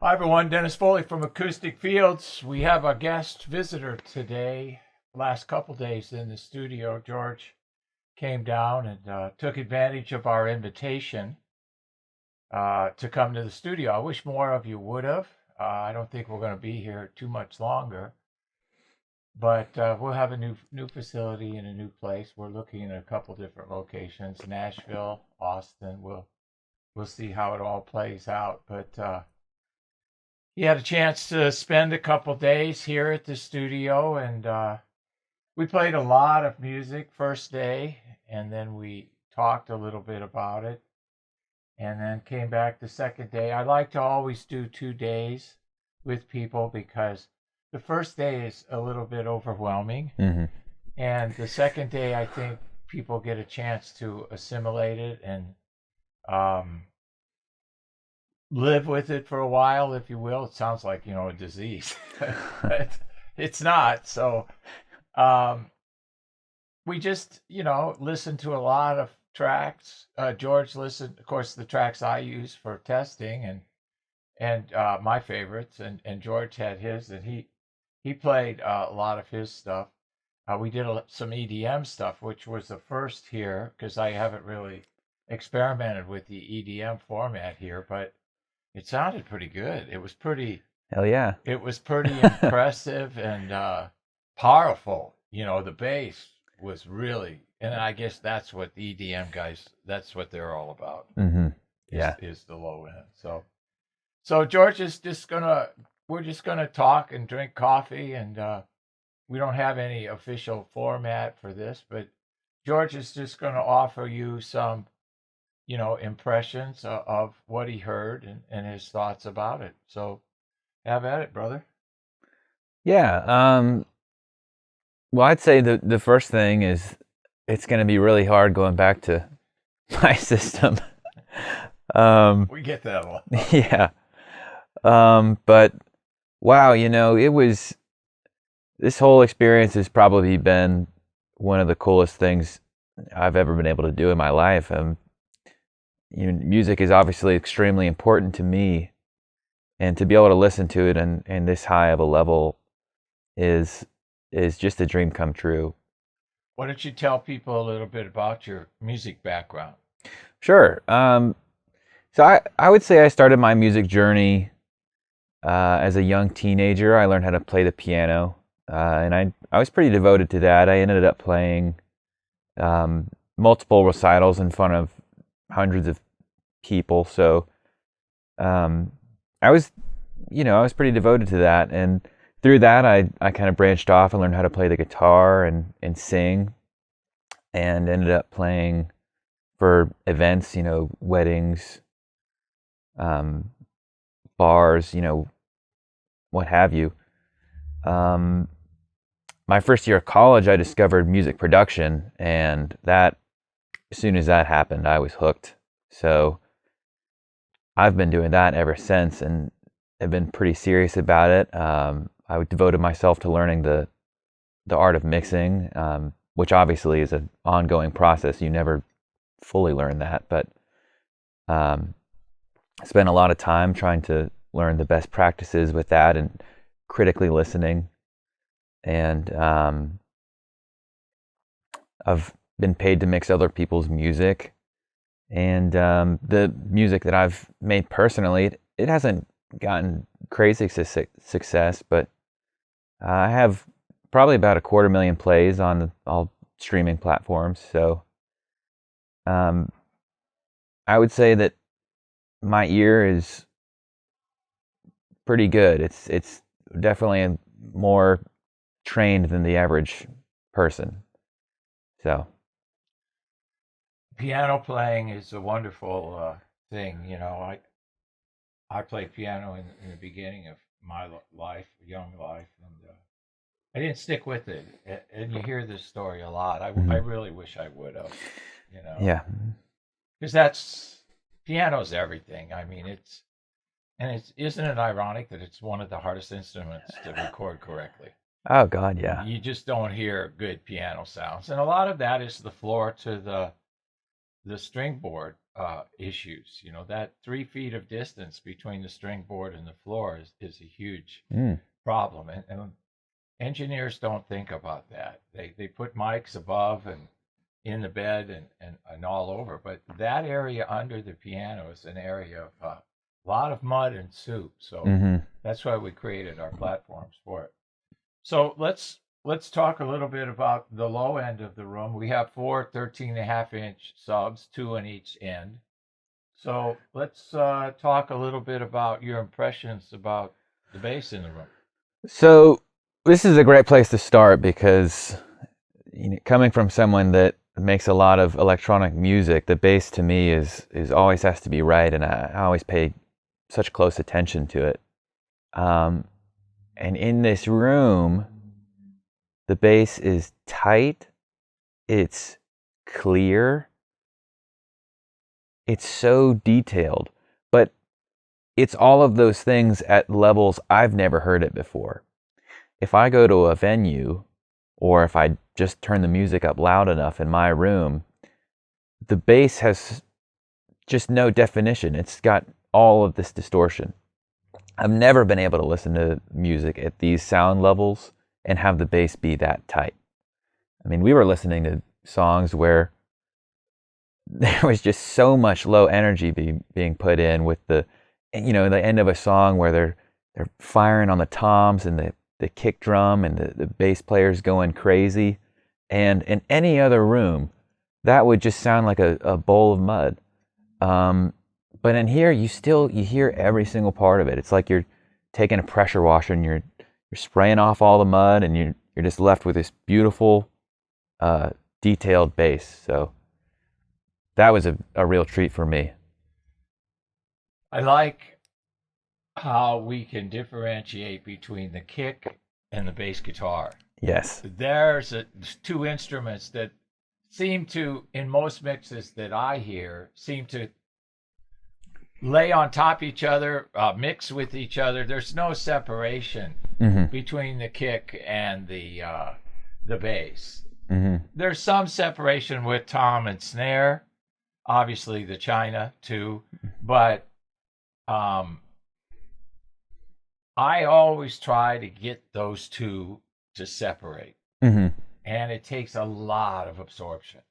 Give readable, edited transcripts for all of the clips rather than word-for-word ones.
Hi everyone, Dennis Foley from Acoustic Fields. We have a guest visitor today. Last couple days in the studio, George came down and took advantage of our invitation to come to the studio. I wish more of you would have. I don't think we're going to be here too much longer, but we'll have a new facility in a new place. We're looking at a couple different locations: Nashville, Austin. We'll see how it all plays out, but. He had a chance to spend a couple days here at the studio, and we played a lot of music first day, and then we talked a little bit about it, and then came back the second day. I like to always do 2 days with people because the first day is a little bit overwhelming, Hmm. and the second day I think people get a chance to assimilate it and um, live with it for a while, if you will. It sounds like, a disease, but it's not. So um, we just, listened to a lot of tracks. George listened, of course, the tracks I use for testing and my favorites, and George had his, and he played a lot of his stuff. We did some EDM stuff, which was the first here because I haven't really experimented with the EDM format here, but it sounded pretty good. Hell yeah. It was pretty impressive and powerful. The bass was really, and I guess that's what the EDM guys. That's what they're all about. Hmm. Is Yeah. is the low end. So George is just gonna. We're just gonna talk and drink coffee, and we don't have any official format for this, but George is just gonna offer you some impressions of what he heard and his thoughts about it. So have at it, brother. Yeah. Well, I'd say the first thing is it's going to be really hard going back to my system. Um, We get that a lot. yeah. But wow, this whole experience has probably been one of the coolest things I've ever been able to do in my life. Music is obviously extremely important to me, and to be able to listen to it and this high of a level is is just a dream come true. Why don't you tell people a little bit about your music background? Sure. So I would say I started my music journey as a young teenager. I learned how to play the piano, and I was pretty devoted to that. I ended up playing multiple recitals in front of hundreds of people. So um, I was, I was pretty devoted to that, and through that, I kind of branched off and learned how to play the guitar and sing, and ended up playing for events, weddings, um, bars, what have you. Um, my first year of college, I discovered music production, and as soon as that happened, I was hooked. So I've been doing that ever since, and have been pretty serious about it. I devoted myself to learning the art of mixing, which obviously is an ongoing process. You never fully learn that, but um, I spent a lot of time trying to learn the best practices with that and critically listening. And I've been paid to mix other people's music. And the music that I've made personally, it hasn't gotten crazy success, but I have probably about 250,000 plays on all streaming platforms. So um, I would say that my ear is pretty good. It's definitely more trained than the average person. So Piano playing is a wonderful thing. I played piano in the beginning of my life, young life, and I didn't stick with it. And you hear this story a lot. I mhm. really wish I would have, you know, Yeah. because that's piano's everything. I mean, isn't it ironic that it's one of the hardest instruments to record correctly? Oh God, yeah. You just don't hear good piano sounds, and a lot of that is the floor to the string board. issues. That 3 feet of distance between the string board and the floor is a huge Mm. problem. And engineers don't think about that. They put mics above and in the bed and all over. But that area under the piano is an area of a lot of mud and soup. So Mm-hmm. that's why we created our platforms for it. So let's talk a little bit about the low end of the room. We have 4 13.5-inch subs, 2 on each end. So let's talk a little bit about your impressions about the bass in the room. So this is a great place to start because coming from someone that makes a lot of electronic music, the bass to me is always has to be right, and I always pay such close attention to it. And in this room, the bass is tight, it's clear, it's so detailed, but it's all of those things at levels I've never heard it before. If I go to a venue, or if I just turn the music up loud enough in my room, the bass has just no definition. It's got all of this distortion. I've never been able to listen to music at these sound levels and have the bass be that tight. I mean, we were listening to songs where there was just so much low energy being put in with the end of a song where they're firing on the toms and the kick drum and the bass player's going crazy. And in any other room, that would just sound like a bowl of mud. But in here, you hear every single part of it. It's like you're taking a pressure washer and you're spraying off all the mud, and you're just left with this beautiful, detailed bass. So that was a real treat for me. I like how we can differentiate between the kick and the bass guitar. Yes. There's 2 instruments that seem to, in most mixes that I hear, seem to lay on top of each other, mix with each other. There's no separation between the kick and the bass. There's some separation with tom and snare, obviously the China too, but I always try to get those two to separate, and it takes a lot of absorption.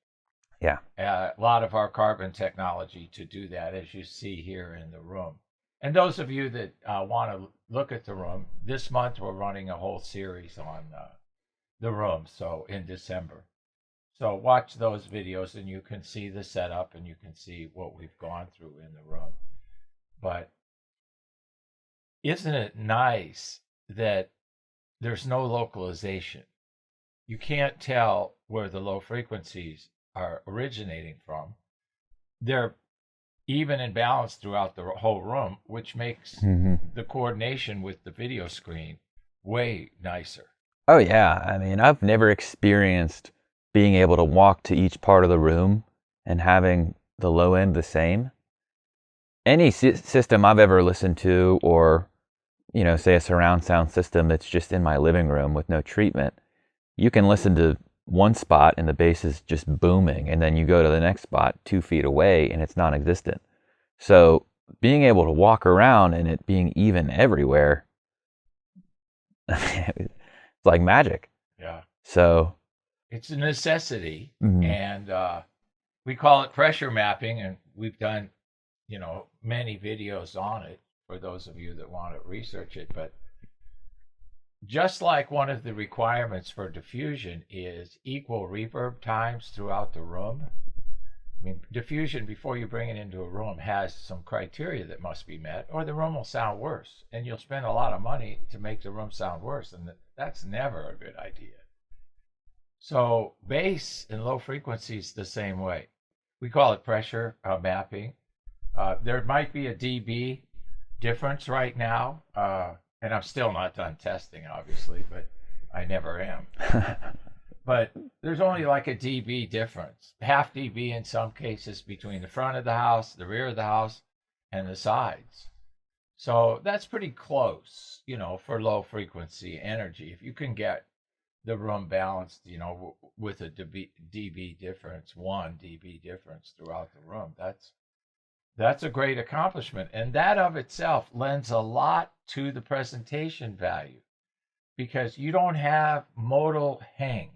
Yeah. A lot of our carbon technology to do that, as you see here in the room. And those of you that want to look at the room, this month we're running a whole series on the room, so in December. So watch those videos and you can see the setup and you can see what we've gone through in the room. But isn't it nice that there's no localization? You can't tell where the low frequencies are originating from. They're even and balanced throughout the whole room, which makes the coordination with the video screen way nicer. Oh yeah, I mean, I've never experienced being able to walk to each part of the room and having the low end the same. Any system I've ever listened to, or say a surround sound system that's just in my living room with no treatment, you can listen to one spot and the bass is just booming, and then you go to the next spot 2 feet away and it's non-existent. So being able to walk around and it being even everywhere, it's like magic. Yeah. So it's a necessity, and we call it pressure mapping, and we've done many videos on it for those of you that want to research it. But just like one of the requirements for diffusion is equal reverb times throughout the room. I mean, diffusion, before you bring it into a room, has some criteria that must be met, or the room will sound worse, and you'll spend a lot of money to make the room sound worse, and that's never a good idea. So bass and low frequencies the same way. We call it pressure mapping. There might be a dB difference right now, and I'm still not done testing, obviously, but I never am. But there's only like a dB difference, half dB in some cases, between the front of the house, the rear of the house, and the sides. So that's pretty close, for low frequency energy. If you can get the room balanced, with a dB difference, 1 dB difference throughout the room, That's a great accomplishment. And that of itself lends a lot to the presentation value because you don't have modal hang.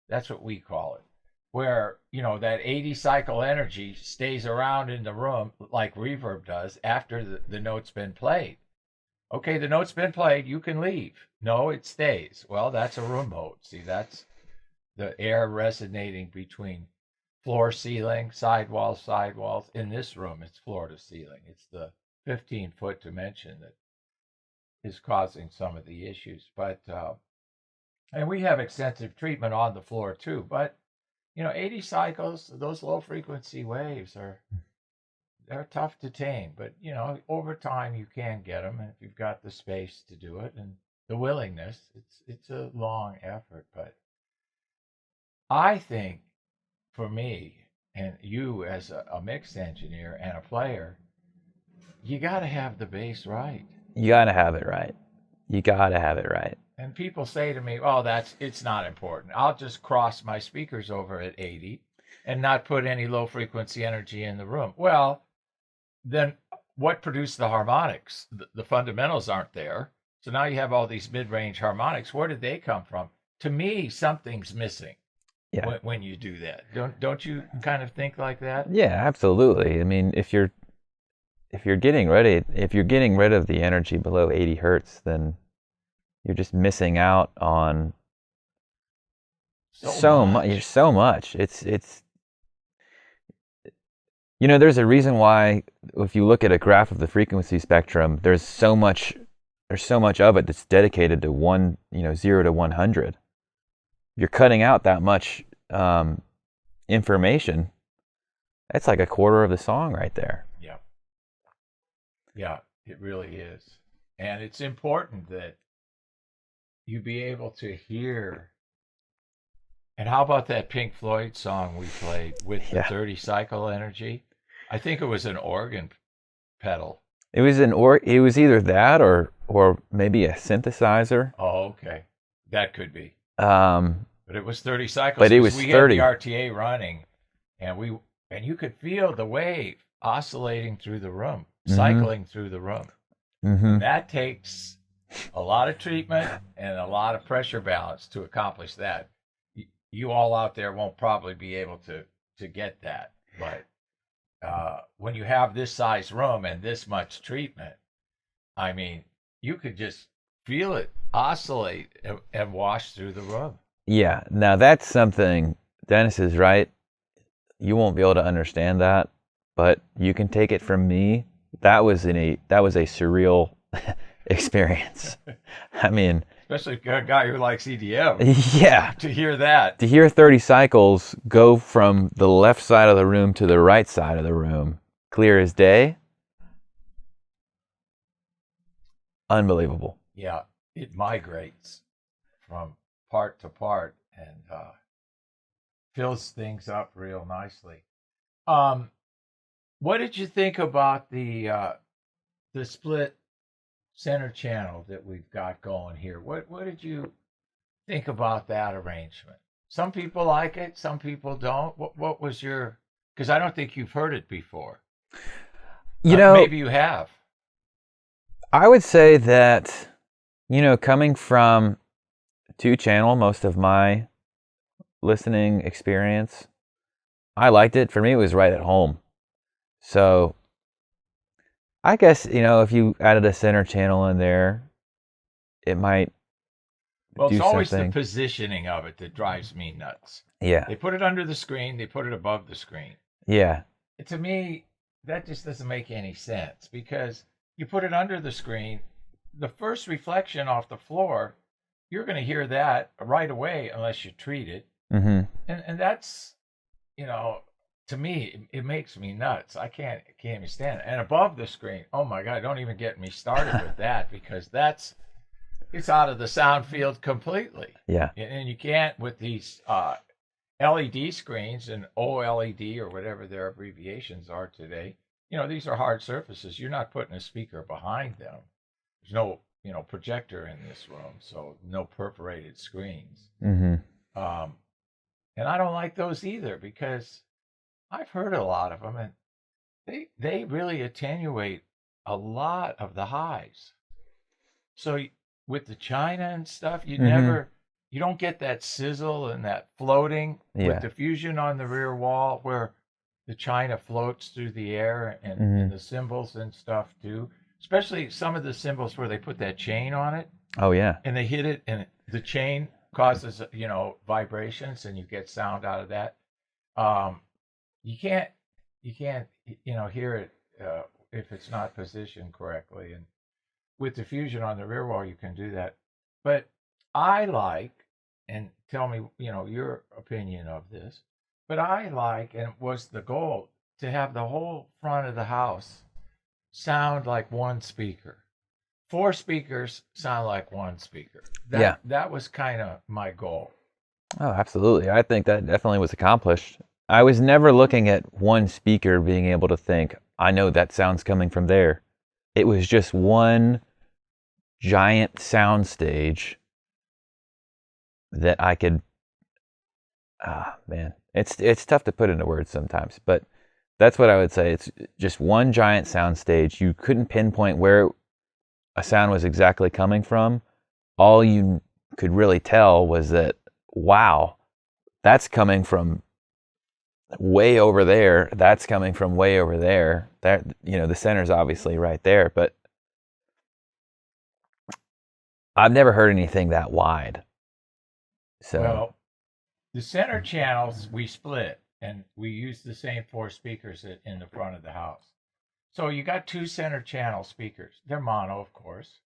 That's what we call it, where, that 80 cycle energy stays around in the room like reverb does after the note's been played. Okay, the note's been played, you can leave. No, it stays. Well, that's a room mode. See, that's the air resonating between floor, ceiling, sidewalls. In this room, it's floor to ceiling. It's the 15-foot dimension that is causing some of the issues. But and we have extensive treatment on the floor too. But 80 cycles, those low frequency waves they're tough to tame. But over time you can get them, and if you've got the space to do it and the willingness, it's a long effort. But I think for me and you as a mixed engineer and a player, you got to have the bass right. You got to have it right. You got to have it right. And people say to me, "Oh, it's not important. I'll just cross my speakers over at 80 and not put any low frequency energy in the room." Well, then what produced the harmonics? The fundamentals aren't there. So now you have all these mid-range harmonics. Where did they come from? To me, something's missing. Yeah. When you do that, don't you kind of think like that? Yeah, absolutely. I mean, if you're getting rid of the energy below 80 hertz, then you're just missing out on so much. So much. It's there's a reason why if you look at a graph of the frequency spectrum, there's so much of it that's dedicated to 0 to 100. You're cutting out that much information. That's like a quarter of the song right there. Yeah, it really is. And it's important that you be able to hear. And how about that Pink Floyd song we played with the 30 cycle energy? I think it was an organ pedal. It was either that or maybe a synthesizer. Oh, okay. That could be. But it was 30 cycles. But it was we 30. had the RTA running, and you could feel the wave oscillating through the room, cycling through the room. Mm-hmm. That takes a lot of treatment and a lot of pressure balance to accomplish that. You all out there won't probably be able to get that, but when you have this size room and this much treatment, I mean, you could just feel it oscillate and wash through the room. Yeah, now that's something, Dennis is right. You won't be able to understand that, but you can take it from me. That was a surreal experience. I mean, especially a guy who likes EDM. Yeah. To hear that. To hear 30 cycles go from the left side of the room to the right side of the room, clear as day. Unbelievable. Yeah, it migrates from part to part and fills things up real nicely. What did you think about the split center channel that we've got going here? What did you think about that arrangement? Some people like it, some people don't. What was your? Because I don't think you've heard it before. Maybe you have. I would say that, coming from 2-channel, most of my listening experience, I liked it. For me, it was right at home. So I guess, if you added a center channel in there, it might it's always the positioning of it that drives me nuts. Yeah. They put it under the screen. They put it above the screen. Yeah. To me, that just doesn't make any sense because you put it under the screen, the first reflection off the floor, you're going to hear that right away unless you treat it. Mm-hmm. And that's, to me, it makes me nuts. I can't even stand it. And above the screen, oh my God, don't even get me started with that because it's out of the sound field completely. Yeah. And you can't with these LED screens and OLED or whatever their abbreviations are today. These are hard surfaces. You're not putting a speaker behind them. There's no, projector in this room, so no perforated screens. Mm-hmm. And I don't like those either because I've heard a lot of them, and they really attenuate a lot of the highs. So with the china and stuff, you don't get that sizzle and that floating with Yeah. diffusion on the rear wall where the china floats through the air, and the cymbals and stuff too. Especially some of the cymbals where they put that chain on it Oh yeah. and they hit it, and the chain causes vibrations, and you get sound out of that. Um, you can't hear it if it's not positioned correctly, and with diffusion on the rear wall, you can do that. But I like, and tell me, your opinion of this, but I like, and it was the goal, to have the whole front of the house sound like one speaker. Four speakers sound like one speaker. Yeah. That was kind of my goal. Oh, absolutely. I think that definitely was accomplished. I was never looking at one speaker being able to think, I know that sound's coming from there. It was just one giant sound stage that I could, man, it's tough to put into words sometimes, but that's what I would say. It's just one giant sound stage. You couldn't pinpoint where a sound was exactly coming from. All you could really tell was that, wow, that's coming from way over there. That's coming from way over there. That, the center's obviously right there, but I've never heard anything that wide. So, Well, the center channels we split, and we use the same four speakers in the front of the house. So you got two center channel speakers. They're mono, of course.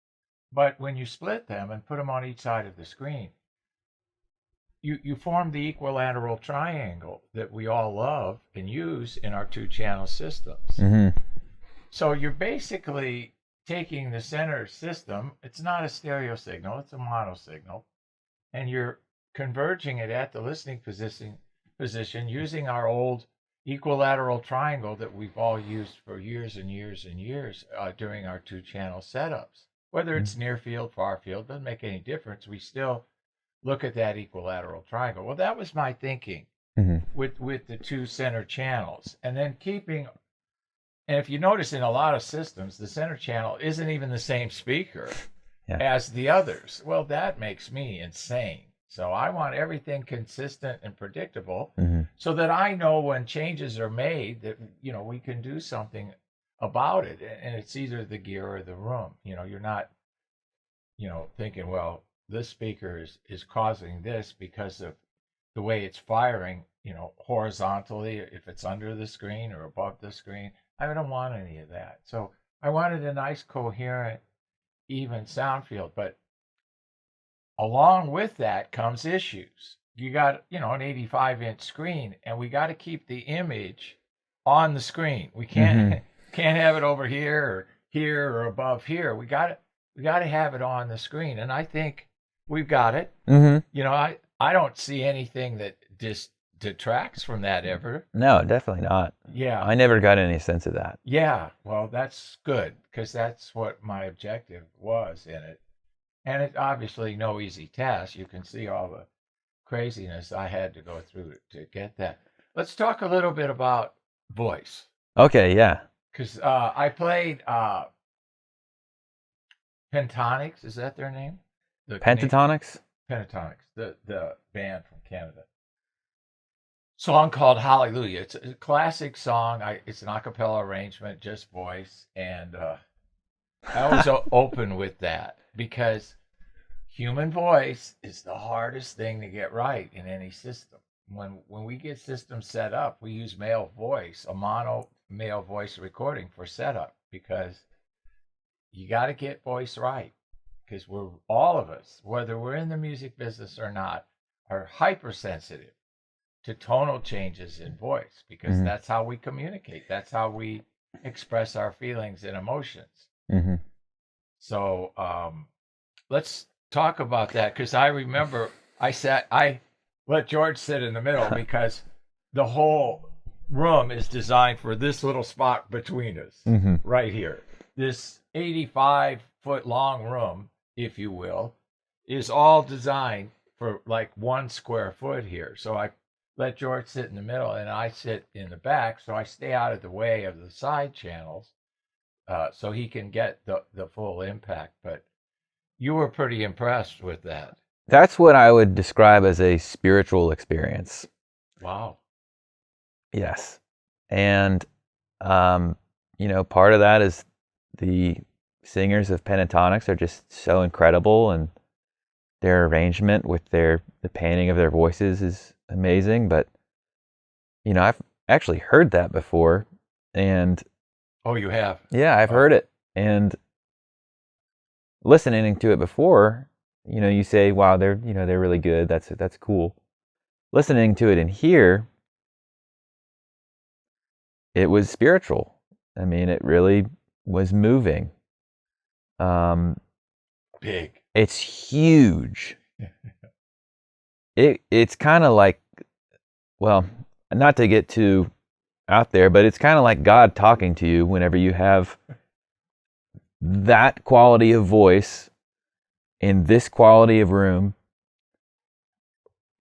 But when you split them and put them on each side of the screen, you form the equilateral triangle that we all love and use in our two channel systems. So you're basically taking the center system, it's not a stereo signal, it's a mono signal, and you're converging it at the listening position using our old equilateral triangle that we've all used for years and years and years during our two channel setups. Whether it's near field, far field, doesn't make any difference. We still look at that equilateral triangle. Well, that was my thinking with the two center channels. And then and if you notice in a lot of systems, the center channel isn't even the same speaker as the others. Well, that makes me insane. So I want everything consistent and predictable so that I know when changes are made that, we can do something about it. And it's either the gear or the room. You're not, thinking, well, this speaker is causing this because of the way it's firing, horizontally, if it's under the screen or above the screen. I don't want any of that. So I wanted a nice, coherent, even sound field. But along with that comes issues. You got, an 85-inch screen, and we got to keep the image on the screen. We can't have it over here or above here. We got to have it on the screen, and I think we've got it. I don't see anything that detracts from that ever. no, definitely not. Yeah. I never got any sense of that. Yeah. Well, that's good because that's what my objective was in it. And it's obviously no easy task. You can see all the craziness I had to go through to get that. Let's talk a little bit about voice. Okay, yeah. Because I played Pentatonics. Is that their name? Pentatonics? Pentatonics, the band from Canada. Song called Hallelujah. It's a classic song. It's an a cappella arrangement, just voice. And I always open with that because human voice is the hardest thing to get right in any system. When we get systems set up, we use male voice, a mono male voice recording for setup because you got to get voice right. Because we're all of us, whether we're in the music business or not, are hypersensitive to tonal changes in voice because that's how we communicate. That's how we express our feelings and emotions. So let's talk about that because I remember I let George sit in the middle because the whole room is designed for this little spot between us right here. This 85-foot long room, if you will, is all designed for like 1 square foot here. So I let George sit in the middle, and I sit in the back, so I stay out of the way of the side channels, so he can get the full impact. But you were pretty impressed with that. That's what I would describe as a spiritual experience. Wow. Yes. And, part of that is the singers of Pentatonics are just so incredible, and their arrangement with the panning of their voices is amazing. But, I've actually heard that before. And Oh, you have? yeah, I've heard it. And listening to it before, you say, wow, they're really good. That's cool. Listening to it in here, it was spiritual. I mean, it really was moving. Big. It's huge. It's kind of like, well, not to get too out there, but it's kind of like God talking to you whenever you have that quality of voice in this quality of room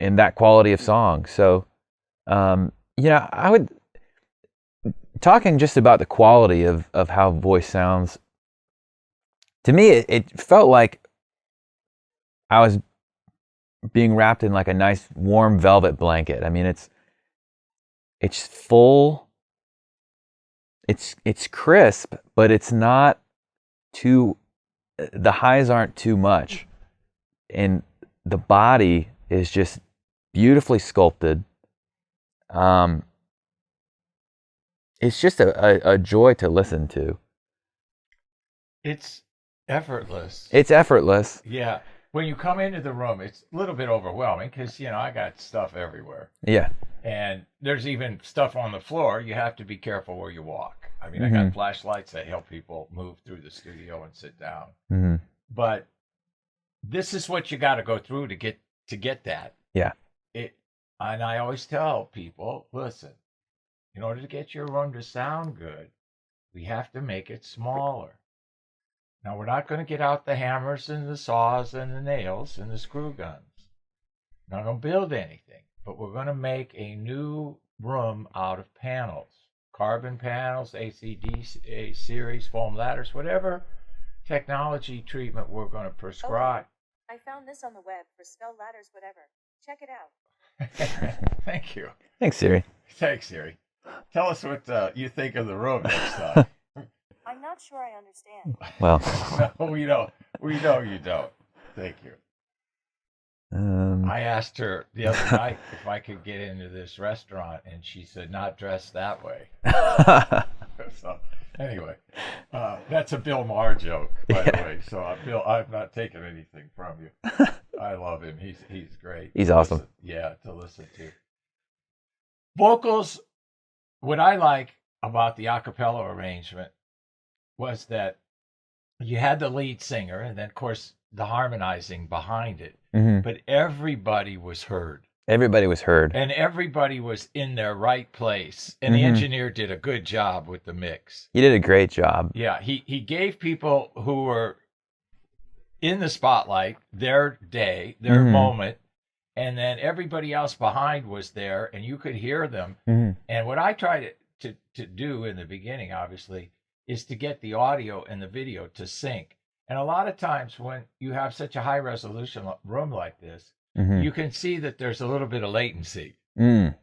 in that quality of song. So, I would, talking just about the quality of how voice sounds, to me, it felt like I was being wrapped in like a nice warm velvet blanket. I mean, it's full, it's crisp, but it's not too, the highs aren't too much. And the body is just beautifully sculpted. It's just a joy to listen to. It's effortless. It's effortless. Yeah. When you come into the room, it's a little bit overwhelming because, I got stuff everywhere. Yeah. And there's even stuff on the floor. You have to be careful where you walk. I mean, I got flashlights that help people move through the studio and sit down. Mm-hmm. But this is what you got to go through to get that. Yeah. And I always tell people, listen, in order to get your room to sound good, we have to make it smaller. Now, we're not going to get out the hammers and the saws and the nails and the screw guns. We're not going to build anything, but we're going to make a new room out of panels, carbon panels, ACD series, foam ladders, whatever technology treatment we're going to prescribe. Okay. I found this on the web for spell ladders, whatever. Check it out. Thank you. Thanks, Siri. Thanks, Siri. Tell us what you think of the room next time. I'm not sure I understand. Well, No, we know you don't. Thank you. I asked her the other night if I could get into this restaurant, and she said, not dressed that way. So, anyway, that's a Bill Maher joke, by the way. So, Bill, I'm not taking anything from you. I love him. He's great. He's awesome. To listen to. Vocals, what I like about the a cappella arrangement was that you had the lead singer and then, of course, the harmonizing behind it. Mm-hmm. But everybody was heard. Everybody was heard. And everybody was in their right place. And the engineer did a good job with the mix. He did a great job. Yeah, he gave people who were in the spotlight their day, their moment, and then everybody else behind was there, and you could hear them. And what I tried to do in the beginning, obviously, is to get the audio and the video to sync. And a lot of times when you have such a high resolution room like this, you can see that there's a little bit of latency. That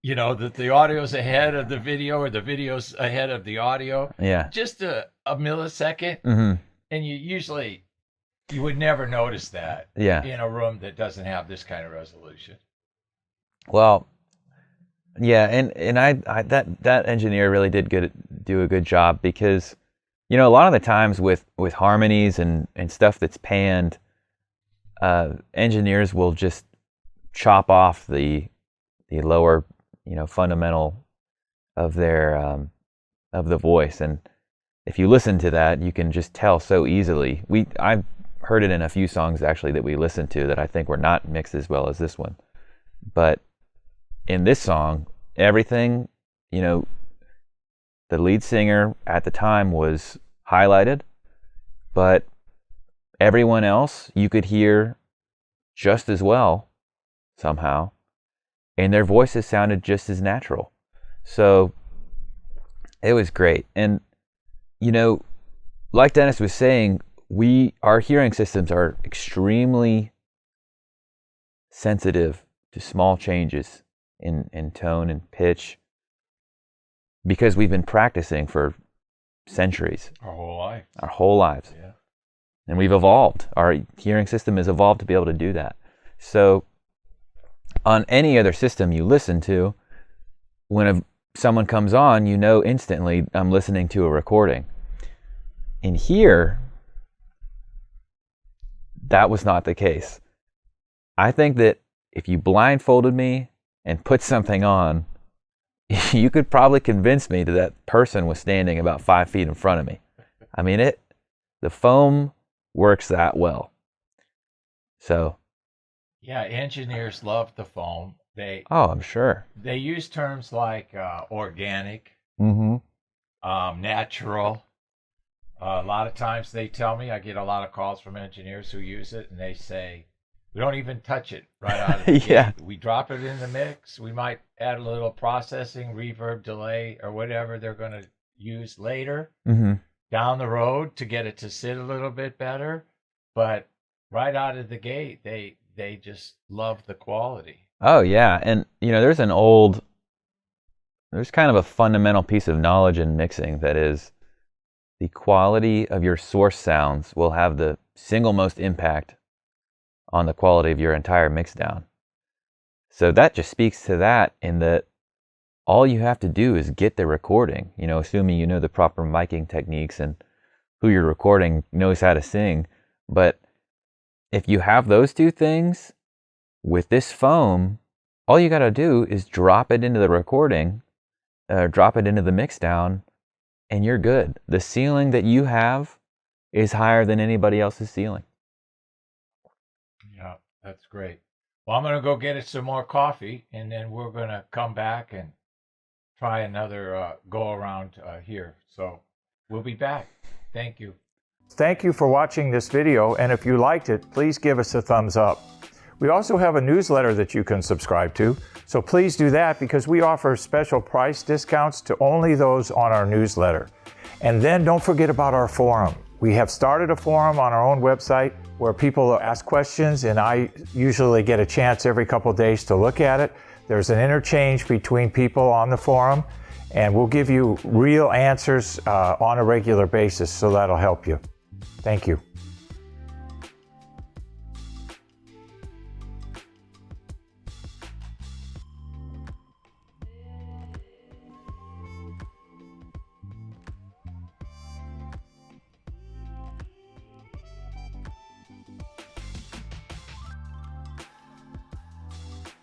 the audio's ahead of the video or the video's ahead of the audio. Yeah. Just a millisecond. And you would never notice that in a room that doesn't have this kind of resolution. Well, yeah, and I that engineer really did do a good job, because a lot of the times with harmonies and stuff that's panned, engineers will just chop off the lower fundamental of their of the voice, and if you listen to that, you can just tell so easily. I've heard it in a few songs actually that we listened to that I think were not mixed as well as this one, but in this song, everything, the lead singer at the time was highlighted, but everyone else you could hear just as well somehow. and their voices sounded just as natural. So it was great. And, you know, like Dennis was saying, our hearing systems are extremely sensitive to small changes in tone and pitch because we've been practicing for centuries. Our whole life. Our whole lives. Yeah. And we've evolved. Our hearing system has evolved to be able to do that. So on any other system you listen to, when someone comes on, you know instantly I'm listening to a recording. In here, that was not the case. I think that if you blindfolded me and put something on, you could probably convince me that that person was standing about 5 feet in front of me. I mean, the foam works that well. So. Yeah, engineers love the foam. Oh, I'm sure. They use terms like organic, natural. A lot of times they tell me, I get a lot of calls from engineers who use it, and they say, we don't even touch it right out of the Yeah. gate. We drop it in the mix. We might add a little processing, reverb, delay, or whatever they're going to use later down the road to get it to sit a little bit better. But right out of the gate, they just love the quality. Oh, yeah. And, you know, there's kind of a fundamental piece of knowledge in mixing that is the quality of your source sounds will have the single most impact on the quality of your entire mix down. So that just speaks to that, in that all you have to do is get the recording, you know, assuming you know the proper miking techniques and who you're recording knows how to sing. But if you have those two things with this foam, all you got to do is drop it into the recording, drop it into the mix down, and you're good. The ceiling that you have is higher than anybody else's ceiling. Yeah, that's great. Well, I'm going to go get us some more coffee, and then we're going to come back and try another go around here. So we'll be back. Thank you. Thank you for watching this video, and if you liked it, please give us a thumbs up. We also have a newsletter that you can subscribe to, so please do that, because we offer special price discounts to only those on our newsletter. And then don't forget about our forum. We have started a forum on our own website where people ask questions, and I usually get a chance every couple of days to look at it. There's an interchange between people on the forum, and we'll give you real answers on a regular basis, so that'll help you. Thank you.